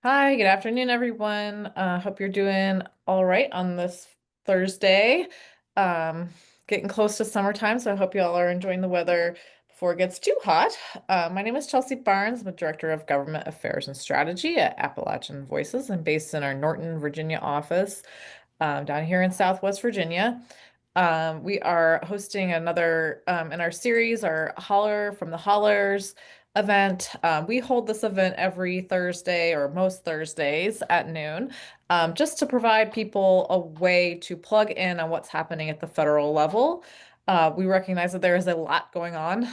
Hi, good afternoon, everyone. Hope you're doing all right on this Thursday. Um, Getting close to summertime, so I hope you all are enjoying the weather before it gets too hot. My name is Chelsea Barnes. I'm a Director of Government Affairs and Strategy at Appalachian Voices. I'm based in our Norton, Virginia office down here in Southwest Virginia. We are hosting another in our series, our Holler from the Hollers event. We hold this event every Thursday or most Thursdays at noon, just to provide people a way to plug in on what's happening at the federal level. We recognize that there is a lot going on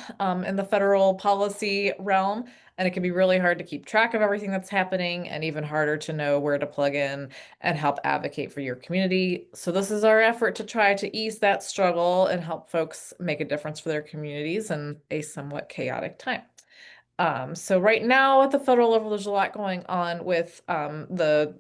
in the federal policy realm, and it can be really hard to keep track of everything that's happening and even harder to know where to plug in and help advocate for your community. So this is our effort to try to ease that struggle and help folks make a difference for their communities in a somewhat chaotic time. So right now at the federal level, there's a lot going on with the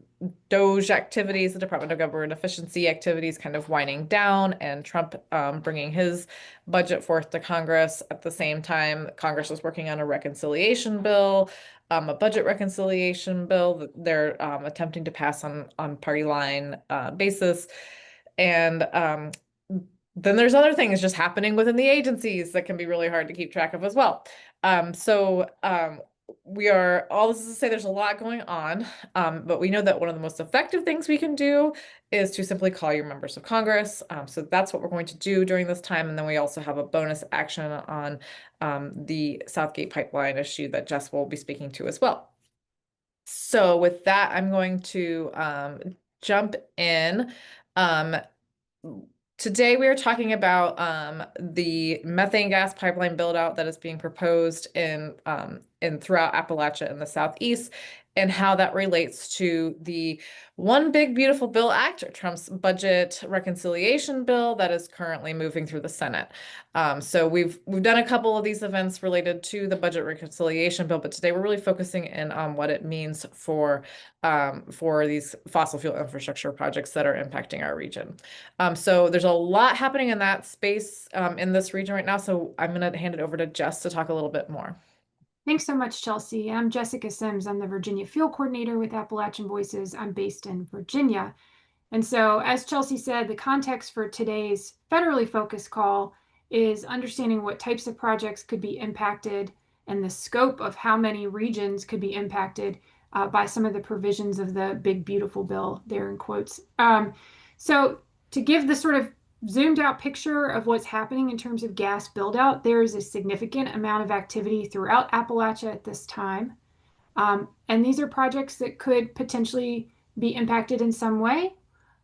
DOGE activities, the Department of Government Efficiency activities kind of winding down, and Trump bringing his budget forth to Congress. At the same time, Congress is working on a reconciliation bill, a budget reconciliation bill that they're attempting to pass on party line basis. And then there's other things just happening within the agencies that can be really hard to keep track of as well. We are all this is to say there's a lot going on, but we know that one of the most effective things we can do is to simply call your members of Congress. So that's what we're going to do during this time. And then we also have a bonus action on the Southgate pipeline issue that Jess will be speaking to as well. So with that, I'm going to jump in. Um, Today we are talking about the methane gas pipeline build out that is being proposed in throughout Appalachia in the Southeast, and how that relates to the One Big Beautiful Bill Act, or Trump's budget reconciliation bill that is currently moving through the Senate. So we've done a couple of these events related to the budget reconciliation bill, but today we're really focusing in on what it means for these fossil fuel infrastructure projects that are impacting our region. So there's a lot happening in that space in this region right now. So I'm going to hand it over to Jess to talk a little bit more. Thanks so much, Chelsea. I'm Jessica Sims. I'm the Virginia Field Coordinator with Appalachian Voices. I'm based in Virginia. And so, as Chelsea said, the context for today's federally focused call is understanding what types of projects could be impacted and the scope of how many regions could be impacted by some of the provisions of the Big Beautiful Bill, there in quotes. So, to give the sort of zoomed out picture of what's happening in terms of gas build out, there is a significant amount of activity throughout Appalachia at this time. And these are projects that could potentially be impacted in some way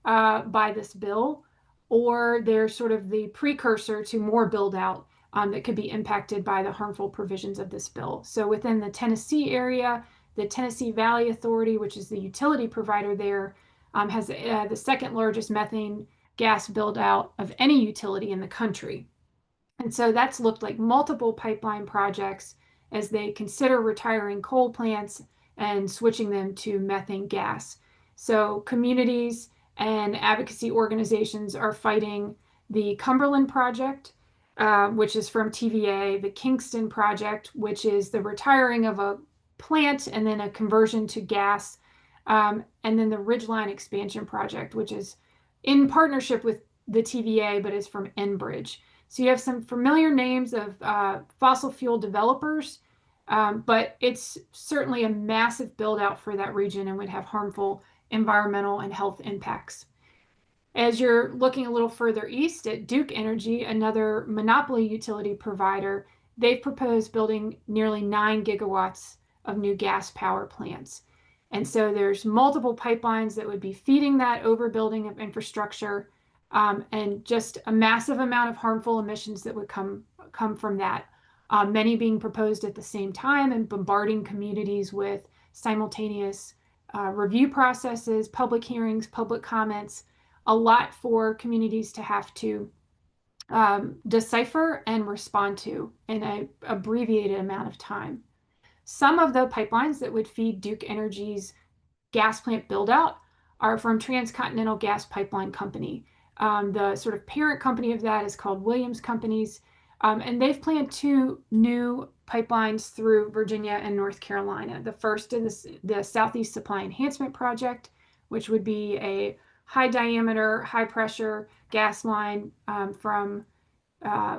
by this bill, or they're sort of the precursor to more build out that could be impacted by the harmful provisions of this bill. So within the Tennessee area, the Tennessee Valley Authority, which is the utility provider there, has the second largest methane gas build out of any utility in the country. And so that's looked like multiple pipeline projects as they consider retiring coal plants and switching them to methane gas. So communities and advocacy organizations are fighting the Cumberland Project, which is from TVA, the Kingston Project, which is the retiring of a plant and then a conversion to gas, and then the Ridgeline Expansion Project, which is in partnership with the TVA, but is from Enbridge. So you have some familiar names of fossil fuel developers, but it's certainly a massive build out for that region and would have harmful environmental and health impacts. As you're looking a little further east at Duke Energy, another monopoly utility provider, they've proposed building nearly 9 gigawatts of new gas power plants. And so there's multiple pipelines that would be feeding that overbuilding of infrastructure, and just a massive amount of harmful emissions that would come from that. Many being proposed at the same time and bombarding communities with simultaneous review processes, public hearings, public comments, a lot for communities to have to decipher and respond to in an abbreviated amount of time. Some of the pipelines that would feed Duke Energy's gas plant build out are from Transcontinental Gas Pipeline Company. The sort of parent company of that is called Williams Companies. And they've planned two new pipelines through Virginia and North Carolina. The first is the Southeast Supply Enhancement Project, which would be a high diameter, high pressure gas line from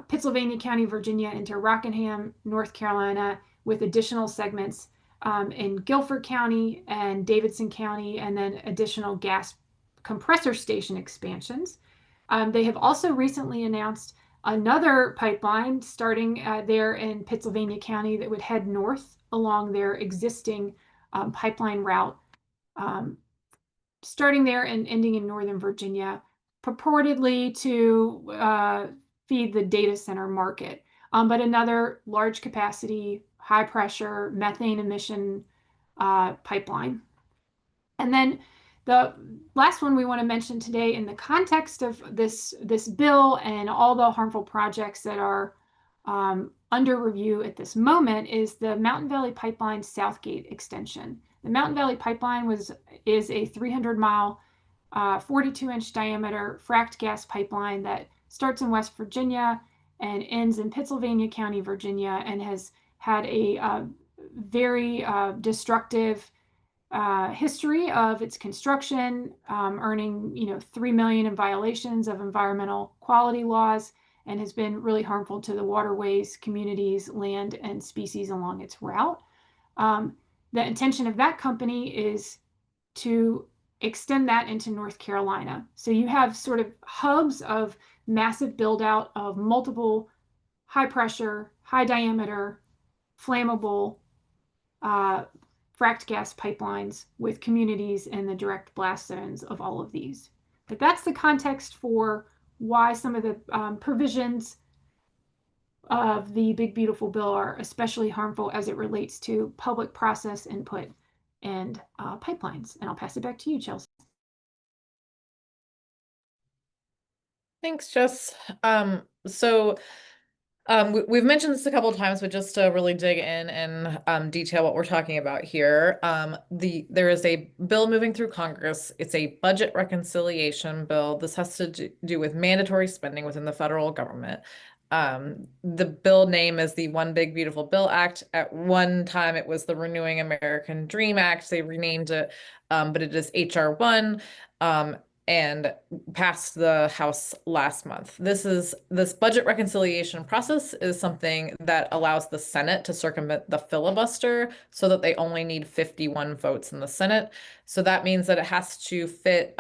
Pittsylvania County, Virginia, into Rockingham, North Carolina, with additional segments in Guilford County and Davidson County, and then additional gas compressor station expansions. They have also recently announced another pipeline starting there in Pittsylvania County that would head north along their existing pipeline route, um, starting there and ending in Northern Virginia, purportedly to feed the data center market. But another large capacity, high pressure methane emission pipeline. And then the last one we want to mention today in the context of this bill and all the harmful projects that are under review at this moment is the Mountain Valley Pipeline Southgate extension. The Mountain Valley Pipeline is a 300-mile, 42-inch diameter fracked gas pipeline that starts in West Virginia and ends in Pittsylvania County, Virginia, and has had a very destructive history of its construction, earning $3 million in violations of environmental quality laws, and has been really harmful to the waterways, communities, land, and species along its route. The intention of that company is to extend that into North Carolina. So you have sort of hubs of massive build out of multiple high pressure, high diameter, flammable uh, fracked gas pipelines with communities in the direct blast zones of all of these. But that's the context for why some of the provisions of the Big Beautiful Bill are especially harmful as it relates to public process input and pipelines. And I'll pass it back to you, Chelsea. Thanks, Jess. So we've mentioned this a couple of times, but just to really dig in and detail what we're talking about here, there is a bill moving through Congress. It's a budget reconciliation bill. This has to do with mandatory spending within the federal government. The bill name is the One Big Beautiful Bill Act. At one time, it was the Renewing American Dream Act. They renamed it, but it is HR 1. And passed the House last month. This budget reconciliation process is something that allows the Senate to circumvent the filibuster so that they only need 51 votes in the Senate. So that means that it has to fit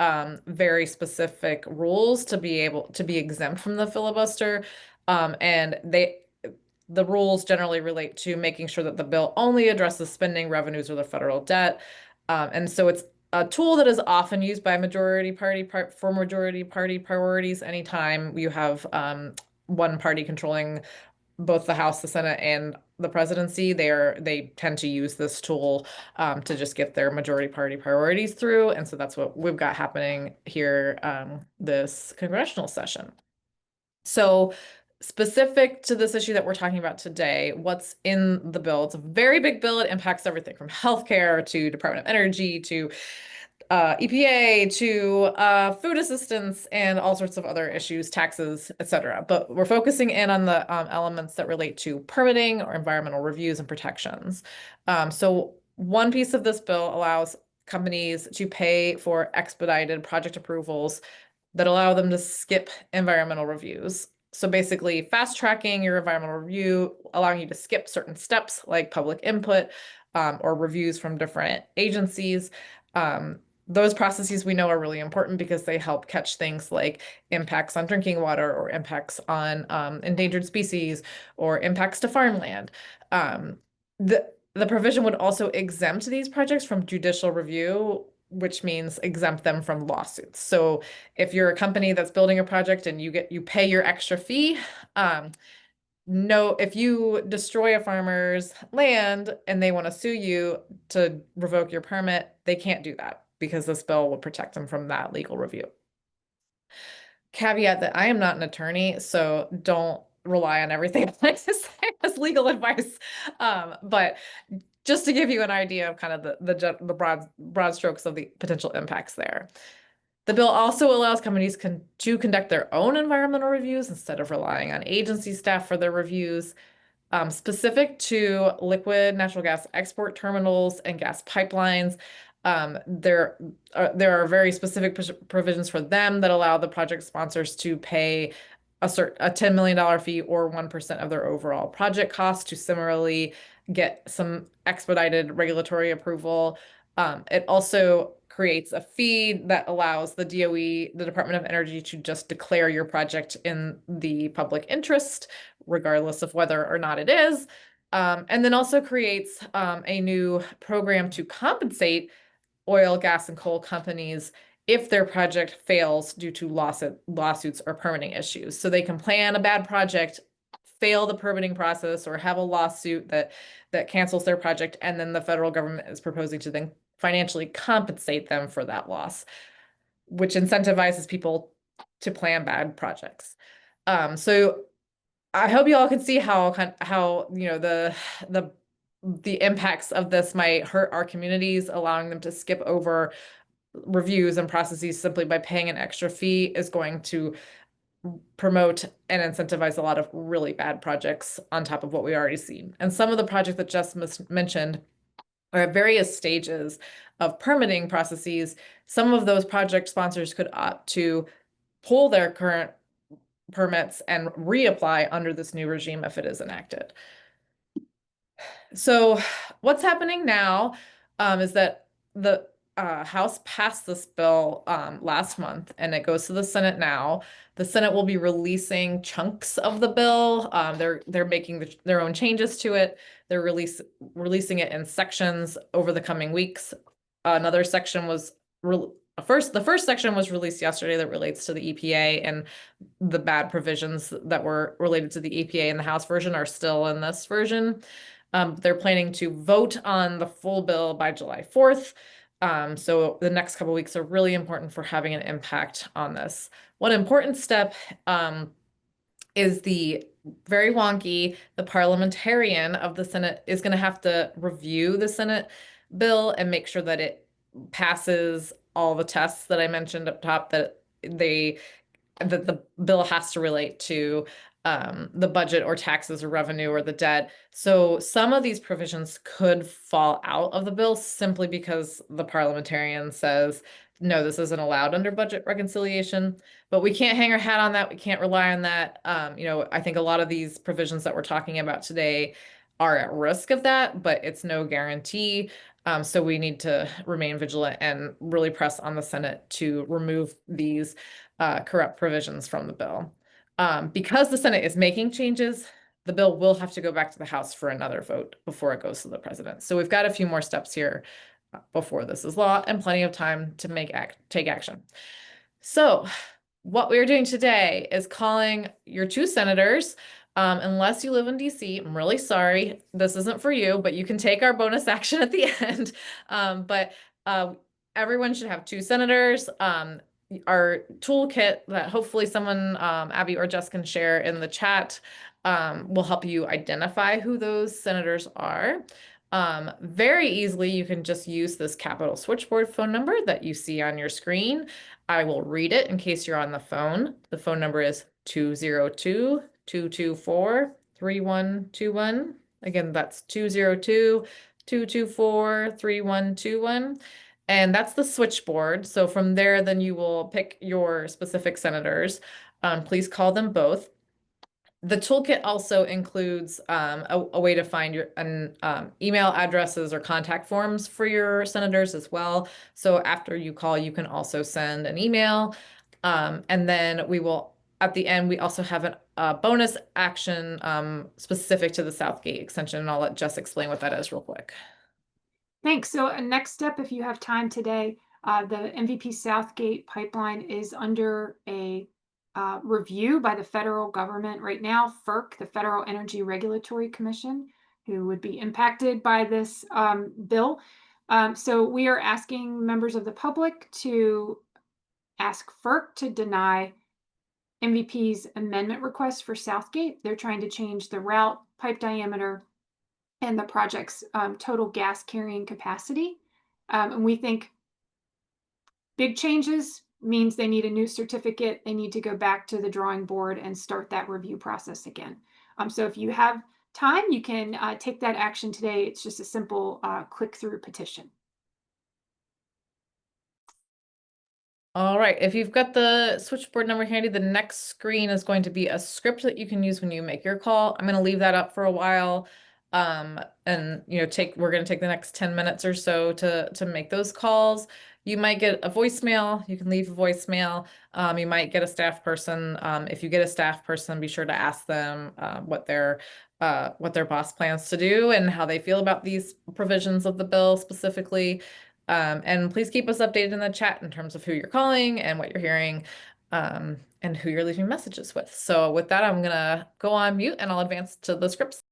very specific rules to be able to be exempt from the filibuster. And the rules generally relate to making sure that the bill only addresses spending, revenues, or the federal debt. And so it's a tool that is often used by majority party for majority party priorities. Anytime you have one party controlling both the House, the Senate, and the presidency, they tend to use this tool to just get their majority party priorities through. And so that's what we've got happening here this congressional session. So specific to this issue that we're talking about today, what's in the bill? It's a very big bill. It impacts everything from healthcare to Department of Energy to EPA to food assistance and all sorts of other issues, taxes, etc. But we're focusing in on the elements that relate to permitting or environmental reviews and protections. So one piece of this bill allows companies to pay for expedited project approvals that allow them to skip environmental reviews. So basically fast tracking your environmental review, allowing you to skip certain steps like public input or reviews from different agencies. Those processes we know are really important because they help catch things like impacts on drinking water or impacts on endangered species or impacts to farmland. The provision would also exempt these projects from judicial review, which means exempt them from lawsuits. So if you're a company that's building a project and you pay your extra fee, no, if you destroy a farmer's land and they want to sue you to revoke your permit, they can't do that because this bill will protect them from that legal review. Caveat that I am not an attorney, so don't rely on everything I like to say as legal advice. But just to give you an idea of kind of the broad strokes of the potential impacts there. The bill also allows companies to conduct their own environmental reviews instead of relying on agency staff for their reviews. Specific to liquid natural gas export terminals and gas pipelines. There are very specific provisions for them that allow the project sponsors to pay a $10 million fee or 1% of their overall project cost to similarly get some expedited regulatory approval. It also creates a fee that allows the DOE, the Department of Energy, to just declare your project in the public interest, regardless of whether or not it is. And then also creates a new program to compensate oil, gas, and coal companies if their project fails due to lawsuits or permitting issues. So they can plan a bad project, fail the permitting process, or have a lawsuit that cancels their project, and then the federal government is proposing to then financially compensate them for that loss, which incentivizes people to plan bad projects. So I hope you all can see how the the impacts of this might hurt our communities, allowing them to skip over reviews and processes simply by paying an extra fee is going to promote and incentivize a lot of really bad projects on top of what we already see. And some of the projects that Jess mentioned are at various stages of permitting processes. Some of those project sponsors could opt to pull their current permits and reapply under this new regime if it is enacted. So what's happening now is that the House passed this bill last month, and it goes to the Senate now. The Senate will be releasing chunks of the bill. They're making their own changes to it. They're releasing it in sections over the coming weeks. Another section was the first section was released yesterday that relates to the EPA, and the bad provisions that were related to the EPA in the House version are still in this version. They're planning to vote on the full bill by July 4th. So the next couple weeks are really important for having an impact on this. One important step is the very wonky, the parliamentarian of the Senate is going to have to review the Senate bill and make sure that it passes all the tests that I mentioned up top, that the bill has to relate to the budget or taxes or revenue or the debt. So some of these provisions could fall out of the bill simply because the parliamentarian says, no, this isn't allowed under budget reconciliation. But we can't hang our hat on that. We can't rely on that. I think a lot of these provisions that we're talking about today are at risk of that, but it's no guarantee. So we need to remain vigilant and really press on the Senate to remove these corrupt provisions from the bill. Because the Senate is making changes, the bill will have to go back to the House for another vote before it goes to the president. So we've got a few more steps here before this is law, and plenty of time to take action. So what we're doing today is calling your two senators. Unless you live in DC, I'm really sorry. This isn't for you, but you can take our bonus action at the end. But everyone should have two senators. Our toolkit that hopefully someone, Abby or Jess, can share in the chat will help you identify who those senators are. Very easily, you can just use this Capitol switchboard phone number that you see on your screen. I will read it in case you're on the phone. The phone number is 202-224-3121. Again, that's 202-224-3121. And that's the switchboard. So from there, then you will pick your specific senators. Please call them both. The toolkit also includes a way to find your email addresses or contact forms for your senators as well. So after you call, you can also send an email. And then at the end, we also have a bonus action specific to the Southgate extension. And I'll let Jess explain what that is real quick. Thanks. So next step, if you have time today, the MVP Southgate pipeline is under a review by the federal government right now, FERC, the Federal Energy Regulatory Commission, who would be impacted by this bill. So we are asking members of the public to ask FERC to deny MVP's amendment request for Southgate. They're trying to change the route, pipe diameter, and the project's total gas carrying capacity. And we think big changes, means they need a new certificate. They need to go back to the drawing board and start that review process again. So if you have time, you can take that action today. It's just a simple click-through petition. All right, if you've got the switchboard number handy, the next screen is going to be a script that you can use when you make your call. I'm going to leave that up for a while. And we're going to take the next 10 minutes or so to make those calls. You might get a voicemail. You can leave a voicemail. You might get a staff person. If you get a staff person, be sure to ask them what their boss plans to do and how they feel about these provisions of the bill specifically. And please keep us updated in the chat in terms of who you're calling and what you're hearing, and who you're leaving messages with. So with that, I'm gonna go on mute and I'll advance to the scripts.